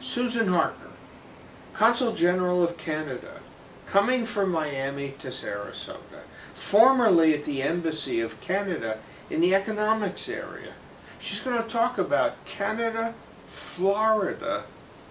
Susan Harper, Consul General of Canada, coming from Miami to Sarasota, formerly at the Embassy of Canada in the economics area. She's going to talk about Canada-Florida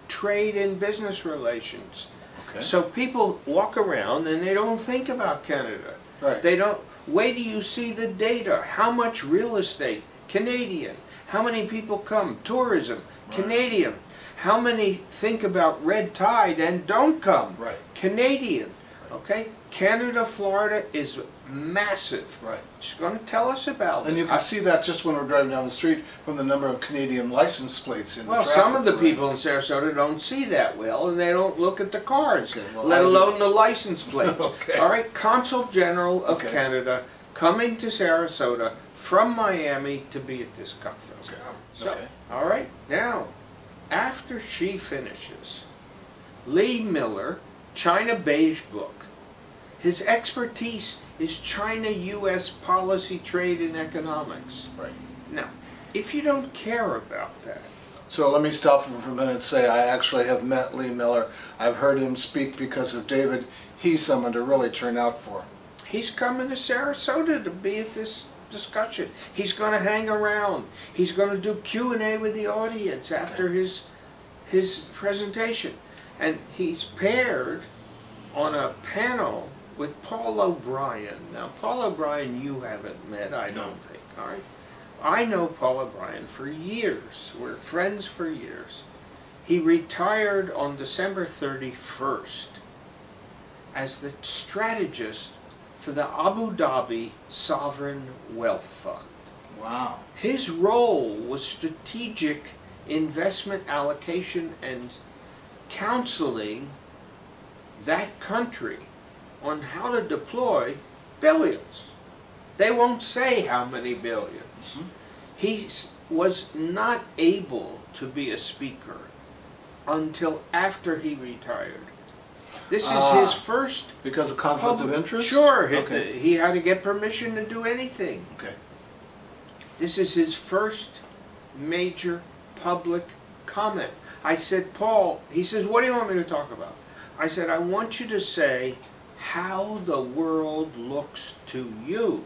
trade and business relations. Okay. So people walk around and they don't think about Canada. Right. They don't, wait till you see the data. How much real estate? Canadian. How many people come? Tourism. Right. Canadian. How many think about red tide and don't come? Right. Canadian. Okay? Canada, Florida is massive. Right. She's going to tell us about it. And you can see that just when we're driving down the street from the number of Canadian license plates in the traffic. Well, some of the people in Sarasota don't see that well, and they don't look at the cards, Okay, well, let alone the license plates. Okay. All right, Consul General of Okay. Canada coming to Sarasota from Miami to be at this conference. Okay. So, Okay. all right, now, after she finishes, Lee Miller, China Beige book. His expertise is China-U.S. policy, trade, and economics. Right. Now, if you don't care about that, So let me stop for a minute and say I actually have met Lee Miller. I've heard him speak because of David. He's someone to really turn out for. he's coming to Sarasota to be at this discussion. He's going to hang around. He's going to do Q&A with the audience after his presentation. And he's paired on a panel with Paul O'Brien. Now, Paul O'Brien you haven't met, I don't think, all right? I know Paul O'Brien for years. We're friends for years. He retired on December 31st as the strategist for the Abu Dhabi Sovereign Wealth Fund. Wow. His role was strategic investment allocation and counseling that country on how to deploy billions. They won't say how many billions. Mm-hmm. He was not able to be a speaker until after he retired. This is his first... Because of conflict of interest? Sure. Okay. He had to get permission to do anything. Okay. This is his first major public comment. I said, Paul, he says, what do you want me to talk about? I said, I want you to say how the world looks to you.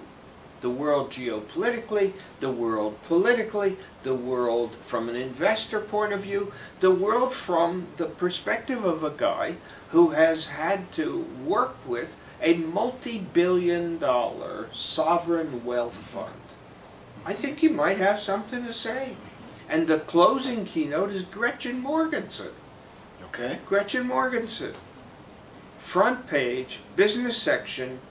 The world geopolitically, the world politically, the world from an investor point of view, the world from the perspective of a guy who has had to work with a multi-billion-dollar sovereign wealth fund. I think you might have something to say. And the closing keynote is Gretchen Morgenson. Okay. Gretchen Morgenson. Front page, business section,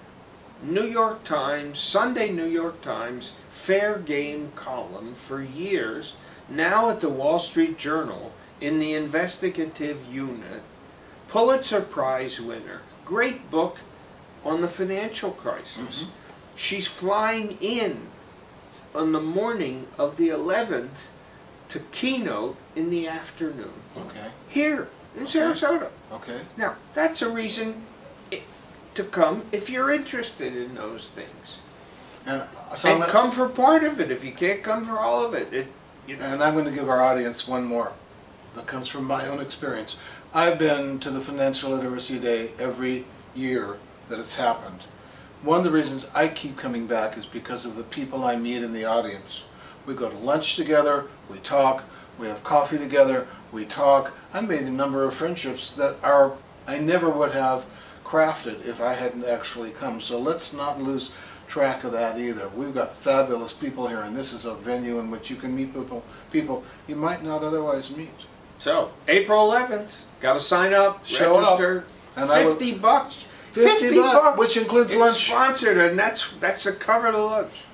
New York Times, Sunday New York Times, fair game column for years, now at the Wall Street Journal in the investigative unit, Pulitzer Prize winner, great book on the financial crisis. Mm-hmm. She's flying in on the morning of the 11th to keynote in the afternoon. Okay. Here in Sarasota. Okay. Now, that's a reason to come if you're interested in those things. And, And come for part of it. If you can't come for all of it, you know. And I'm going to give our audience one more that comes from my own experience. I've been to the Financial Literacy Day every year that it's happened. One of the reasons I keep coming back is because of the people I meet in the audience. We go to lunch together, we talk, we have coffee together, we talk. I made a number of friendships that I never would have crafted if I hadn't actually come. So let's not lose track of that either. We've got fabulous people here, and this is a venue in which you can meet people you might not otherwise meet. So, April 11th, got to sign up, Show register, up, and $50 bucks. 50 bucks, which includes it's lunch. Sponsored, and that's a cover to lunch.